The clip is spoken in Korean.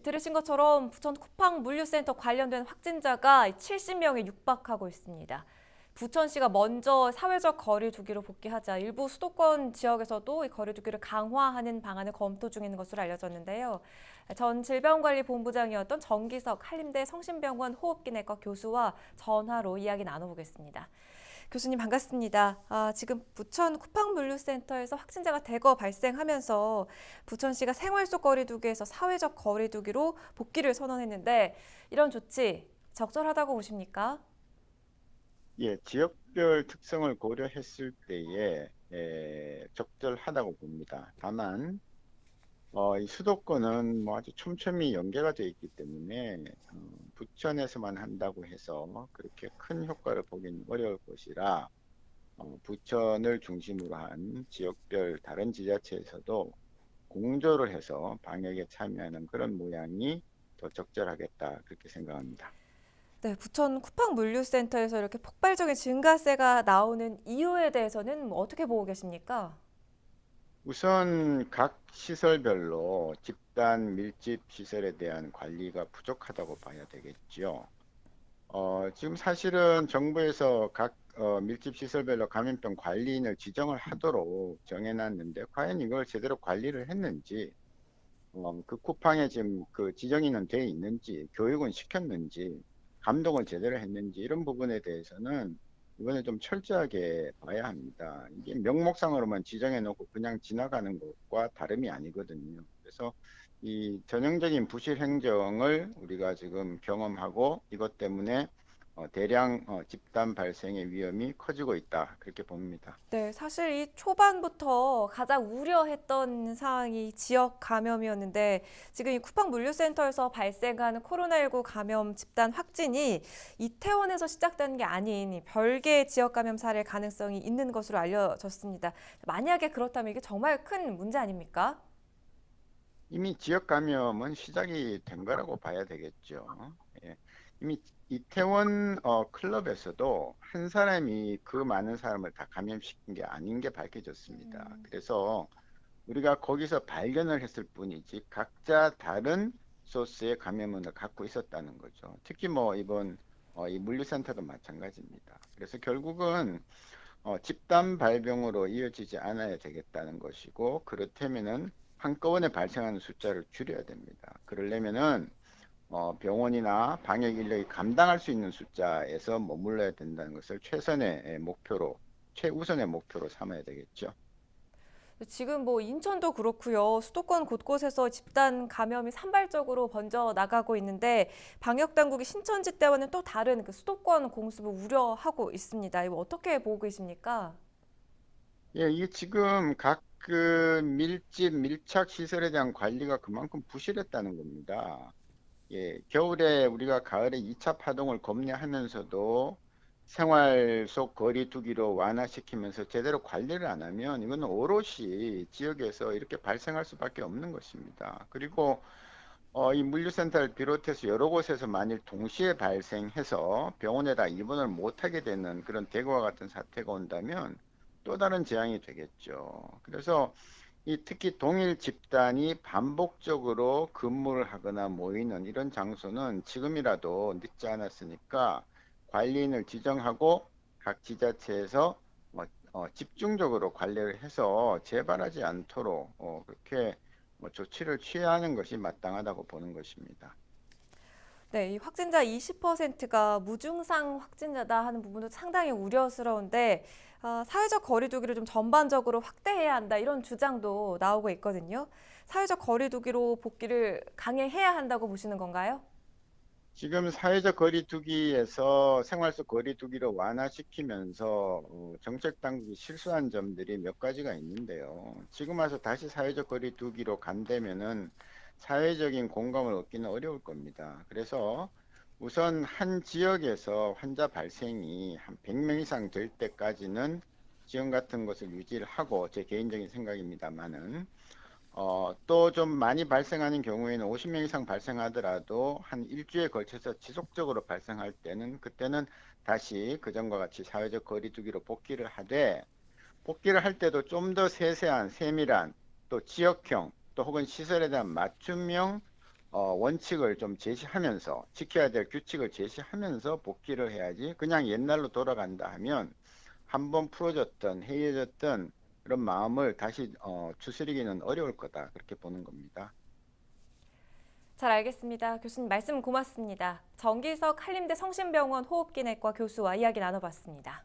들으신 것처럼 부천 쿠팡 물류센터 관련된 확진자가 70명에 육박하고 있습니다. 부천시가 먼저 사회적 거리 두기로 복귀하자 일부 수도권 지역에서도 이 거리 두기를 강화하는 방안을 검토 중인 것으로 알려졌는데요. 전 질병관리본부장이었던 정기석 한림대 성심병원 호흡기내과 교수와 전화로 이야기 나눠보겠습니다. 교수님 반갑습니다. 지금 부천 쿠팡물류센터에서 확진자가 대거 발생하면서 부천시가 생활 속 거리두기에서 사회적 거리두기로 복귀를 선언했는데 이런 조치 적절하다고 보십니까? 예, 지역별 특성을 고려했을 때에 적절하다고 봅니다. 다만 이 수도권은 뭐 아주 촘촘히 연계가 되어 있기 때문에 부천에서만 한다고 해서 그렇게 큰 효과를 보기는 어려울 것이라 부천을 중심으로 한 지역별 다른 지자체에서도 공조를 해서 방역에 참여하는 그런 모양이 더 적절하겠다 그렇게 생각합니다. 네, 부천 쿠팡물류센터에서 이렇게 폭발적인 증가세가 나오는 이유에 대해서는 뭐 어떻게 보고 계십니까? 우선 각 시설별로 집단 밀집 시설에 대한 관리가 부족하다고 봐야 되겠죠. 지금 사실은 정부에서 각 밀집 시설별로 감염병 관리인을 지정을 하도록 정해놨는데 과연 이걸 제대로 관리를 했는지, 그 쿠팡에 지금 그 지정인은 돼 있는지, 교육은 시켰는지, 감독을 제대로 했는지 이런 부분에 대해서는 이번에 좀 철저하게 봐야 합니다. 이게 명목상으로만 지정해 놓고 그냥 지나가는 것과 다름이 아니거든요. 그래서 이 전형적인 부실 행정을 우리가 지금 경험하고 이것 때문에 대량 집단 발생의 위험이 커지고 있다. 그렇게 봅니다. 네, 사실 이 초반부터 가장 우려했던 사항이 지역 감염이었는데 지금 이 쿠팡 물류센터에서 발생한 코로나19 감염 집단 확진이 이태원에서 시작되는 게 아닌 이 별개의 지역 감염 사례 가능성이 있는 것으로 알려졌습니다. 만약에 그렇다면 이게 정말 큰 문제 아닙니까? 이미 지역 감염은 시작이 된 거라고 봐야 되겠죠. 예. 이미 이태원 클럽에서도 한 사람이 그 많은 사람을 다 감염시킨 게 아닌 게 밝혀졌습니다. 그래서 우리가 거기서 발견을 했을 뿐이지 각자 다른 소스의 감염원을 갖고 있었다는 거죠. 특히 뭐 이번 이 물류센터도 마찬가지입니다. 그래서 결국은 집단 발병으로 이어지지 않아야 되겠다는 것이고 그렇다면은 한꺼번에 발생하는 숫자를 줄여야 됩니다. 그러려면은 병원이나 방역 인력이 감당할 수 있는 숫자에서 머물러야 된다는 것을 최선의 목표로 최우선의 목표로 삼아야 되겠죠. 지금 뭐 인천도 그렇고요. 수도권 곳곳에서 집단 감염이 산발적으로 번져 나가고 있는데 방역 당국이 신천지 때와는 또 다른 그 수도권 공습을 우려하고 있습니다. 이거 어떻게 보고 계십니까? 예, 이게 지금 각 그 밀집 밀착 시설에 대한 관리가 그만큼 부실했다는 겁니다. 예, 겨울에 우리가 가을에 2차 파동을 겁내하면서도 생활 속 거리 두기로 완화시키면서 제대로 관리를 안 하면 이거는 오롯이 지역에서 이렇게 발생할 수밖에 없는 것입니다. 그리고 이 물류센터를 비롯해서 여러 곳에서 만일 동시에 발생해서 병원에다 입원을 못하게 되는 그런 대구와 같은 사태가 온다면 또 다른 재앙이 되겠죠. 그래서 이 특히 동일 집단이 반복적으로 근무를 하거나 모이는 이런 장소는 지금이라도 늦지 않았으니까 관리인을 지정하고 각 지자체에서 집중적으로 관리를 해서 재발하지 않도록 그렇게 조치를 취하는 것이 마땅하다고 보는 것입니다. 네, 이 확진자 20%가 무증상 확진자다 하는 부분도 상당히 우려스러운데 사회적 거리 두기를 좀 전반적으로 확대해야 한다 이런 주장도 나오고 있거든요. 사회적 거리 두기로 복귀를 강행해야 한다고 보시는 건가요? 지금 사회적 거리두기에서 생활 속 거리두기를 완화시키면서 정책 당국이 실수한 점들이 몇 가지가 있는데요. 지금 와서 다시 사회적 거리두기로 간다면은 사회적인 공감을 얻기는 어려울 겁니다. 그래서 우선 한 지역에서 환자 발생이 한 100명 이상 될 때까지는 지원 같은 것을 유지를 하고 제 개인적인 생각입니다만은 또 좀 많이 발생하는 경우에는 50명 이상 발생하더라도 한 일주에 걸쳐서 지속적으로 발생할 때는 그때는 다시 그전과 같이 사회적 거리두기로 복귀를 하되 복귀를 할 때도 좀 더 세세한 세밀한 또 지역형 또 혹은 시설에 대한 맞춤형 원칙을 좀 제시하면서 지켜야 될 규칙을 제시하면서 복귀를 해야지 그냥 옛날로 돌아간다 하면 한번 풀어졌던 해이해졌던 그런 마음을 다시 추스리기는 어려울 거다 그렇게 보는 겁니다. 잘 알겠습니다. 교수님 말씀 고맙습니다. 정기석 한림대 성심병원 호흡기내과 교수와 이야기 나눠봤습니다.